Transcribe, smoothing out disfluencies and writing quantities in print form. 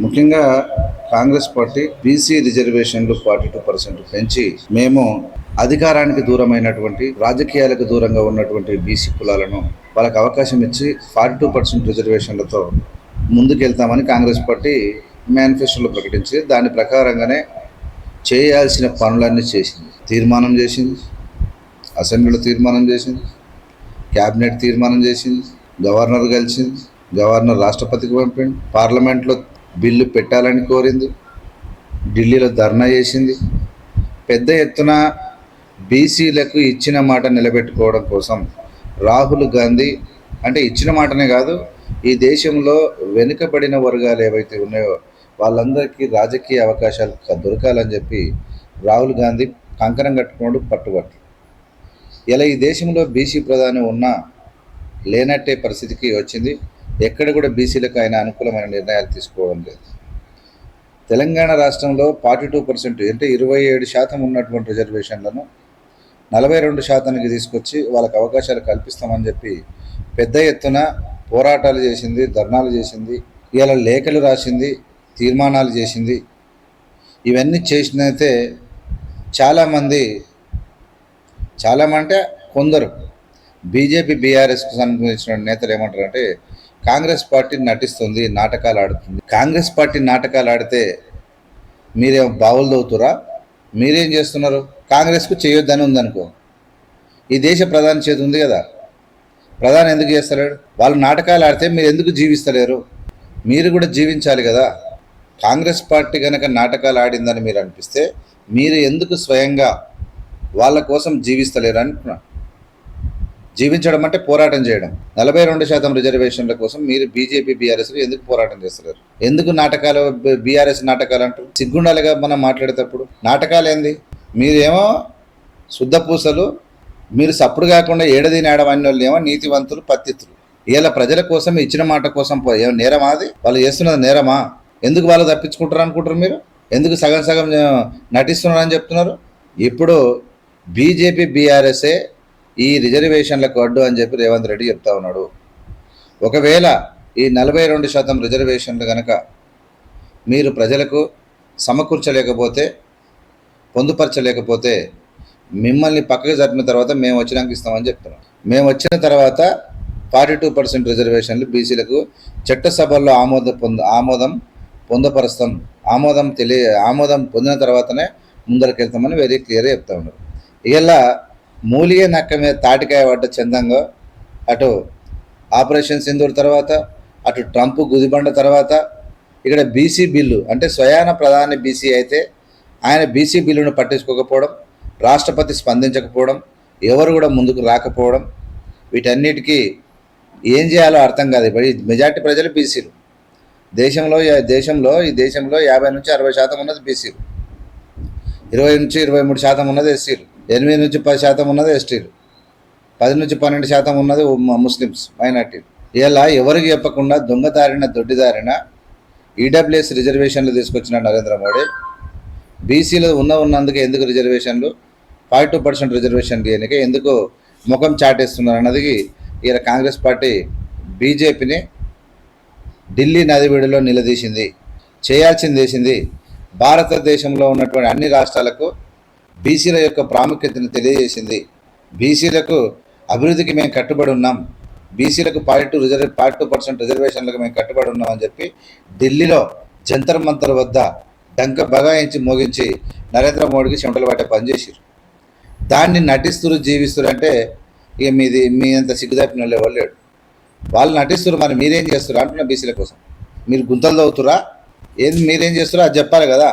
ముఖ్యంగా Congress party BC రిజర్వేషన్లు 42% పెంచి మేము అధికారానికి దూరమైనటువంటి రాజకీయాలకు దూరంగా ఉన్నటువంటి బీసీ కులాలను వాళ్ళకి అవకాశం ఇచ్చి 42% రిజర్వేషన్లతో ముందుకెళ్తామని కాంగ్రెస్ పార్టీ మేనిఫెస్టోలో ప్రకటించి దాని ప్రకారంగానే చేయాల్సిన పనులన్నీ చేసింది. తీర్మానం చేసింది, అసెంబ్లీలో తీర్మానం చేసింది, క్యాబినెట్ తీర్మానం చేసింది, గవర్నర్ కలిసింది, గవర్నర్ రాష్ట్రపతికి పంపింది, పార్లమెంట్లో బిల్లు పెట్టాలని కోరింది, ఢిల్లీలో ధర్నా చేసింది. పెద్ద ఎత్తున బీసీలకు ఇచ్చిన మాట నిలబెట్టుకోవడం కోసం రాహుల్ గాంధీ అంటే ఇచ్చిన మాటనే కాదు, ఈ దేశంలో వెనుకబడిన వర్గాలు ఏవైతే ఉన్నాయో వాళ్ళందరికీ రాజకీయ అవకాశాలు దొరకాలని చెప్పి రాహుల్ గాంధీ కంకణం కట్టుకోవడం పట్టుబట్టి ఇలా ఈ దేశంలో బీసీ ప్రధాని ఉన్నా లేనట్టే పరిస్థితికి వచ్చింది. ఎక్కడ కూడా బీసీలకు ఆయన అనుకూలమైన నిర్ణయాలు తీసుకోవడం లేదు. తెలంగాణ రాష్ట్రంలో 42% అంటే 27% ఉన్నటువంటి రిజర్వేషన్లను 42% తీసుకొచ్చి వాళ్ళకి అవకాశాలు కల్పిస్తామని చెప్పి పెద్ద ఎత్తున పోరాటాలు చేసింది, ధర్నాలు చేసింది, ఇలా లేఖలు రాసింది, తీర్మానాలు చేసింది. ఇవన్నీ చేసినైతే చాలామంది అంటే కొందరు బీజేపీ బీఆర్ఎస్కు సంబంధించిన నేతలు ఏమంటారంటే కాంగ్రెస్ పార్టీ నటిస్తుంది, నాటకాలు ఆడుతుంది. కాంగ్రెస్ పార్టీ నాటకాలు ఆడితే మీరేం బావులు దవుతురా? మీరేం చేస్తున్నారు? కాంగ్రెస్కు చేయొద్దని ఉందనుకో, ఈ దేశ ప్రధాని చేతి ఉంది కదా, ప్రధాని ఎందుకు చేస్తలేడు? వాళ్ళు నాటకాలు ఆడితే మీరు ఎందుకు జీవిస్తలేరు? మీరు కూడా జీవించాలి కదా. కాంగ్రెస్ పార్టీ కనుక నాటకాలు ఆడిందని మీరు అనిపిస్తే మీరు ఎందుకు స్వయంగా వాళ్ళ కోసం జీవిస్తలేరు అంటున్నా. జీవించడం అంటే పోరాటం చేయడం. 42% రిజర్వేషన్ల కోసం మీరు బీజేపీ బీఆర్ఎస్లు ఎందుకు పోరాటం చేస్తున్నారు? ఎందుకు నాటకాలు బీఆర్ఎస్ నాటకాలు అంటారు? సిగ్గుండాలిగా మనం మాట్లాడేటప్పుడు. నాటకాలు ఏంది? మీరేమో శుద్ధ పూసలు, మీరు సప్పుడు కాకుండా ఏడదీని ఆడమని వాళ్ళు ఏమో నీతివంతులు, పత్తిత్తులు. ఇలా ప్రజల కోసం ఇచ్చిన మాట కోసం ఏమో నేరమా? అది వాళ్ళు చేస్తున్నది నేరమా? ఎందుకు వాళ్ళు తప్పించుకుంటారు అనుకుంటారు? మీరు ఎందుకు సగం సగం నటిస్తున్నారని చెప్తున్నారు? ఇప్పుడు బీజేపీ బీఆర్ఎస్ఏ ఈ రిజర్వేషన్లకు అడ్డు అని చెప్పి రేవంత్ రెడ్డి చెప్తా ఉన్నాడు. ఒకవేళ ఈ 42% రిజర్వేషన్లు కనుక మీరు ప్రజలకు సమకూర్చలేకపోతే, పొందుపరచలేకపోతే మిమ్మల్ని పక్కకు జరిపిన తర్వాత మేము వచ్చినాక ఇస్తామని చెప్తున్నాం. మేము వచ్చిన తర్వాత 42% రిజర్వేషన్లు బీసీలకు చట్టసభల్లో ఆమోదం పొందిన తర్వాతనే ముందరకెళ్తామని వెరీ క్లియర్గా చెప్తా ఉన్నారు. ఇలా మూలిగే నక్క మీద తాటికాయ పడ్డ చందంగా అటు ఆపరేషన్ సింధూర్ తర్వాత, అటు ట్రంప్ గుదిబండ తర్వాత, ఇక్కడ బీసీ బిల్లు అంటే స్వయాన ప్రధాని బీసీ అయితే ఆయన బీసీ బిల్లును పట్టించుకోకపోవడం, రాష్ట్రపతి స్పందించకపోవడం, ఎవరు కూడా ముందుకు రాకపోవడం, వీటన్నిటికీ ఏం చేయాలో అర్థం కాదు. మెజార్టీ ప్రజలు బీసీలు. దేశంలో 50 నుంచి 60% ఉన్నది బీసీలు, 20 నుంచి 23% ఉన్నది ఎస్సీలు, 8 నుంచి 10% ఉన్నది ఎస్టీలు, 10 నుంచి 12% ఉన్నది ముస్లిమ్స్, మైనార్టీలు. ఇలా ఎవరికి చెప్పకుండా దొడ్డిదారిన ఈడబ్ల్యూఎస్ రిజర్వేషన్లు తీసుకొచ్చిన నరేంద్ర మోడీ బీసీలు ఉన్నందుకే ఎందుకు రిజర్వేషన్లు 42% రిజర్వేషన్లు ఎన్నికే ఎందుకు ముఖం చాటేస్తున్నారు అన్నది ఇలా కాంగ్రెస్ పార్టీ బీజేపీని ఢిల్లీ నదివీడులో నిలదీసింది. చేయాల్సింది చేసింది. భారతదేశంలో ఉన్నటువంటి అన్ని రాష్ట్రాలకు బీసీల యొక్క ప్రాముఖ్యతను తెలియజేసింది. బీసీలకు అభివృద్ధికి మేము కట్టుబడి ఉన్నాం, బీసీలకు 42% రిజర్వేషన్లకు మేము కట్టుబడి ఉన్నామని చెప్పి ఢిల్లీలో జంతర్ మంతర్ వద్ద డంక బగాయించి మోగించి నరేంద్ర మోడీకి చెమటలు పట్టే పనిచేసారు. దాన్ని నటిస్తురు, జీవిస్తురు అంటే ఇక మీ అంత సిగ్గుదాపిన వాళ్ళు ఎవరు లేడు. వాళ్ళు నటిస్తున్నారు, మరి మీరేం చేస్తారు అంటున్నా. బీసీల కోసం మీరు గుంతలు తవ్వుతురా? మీరేం చేస్తారో అది చెప్పాలి కదా.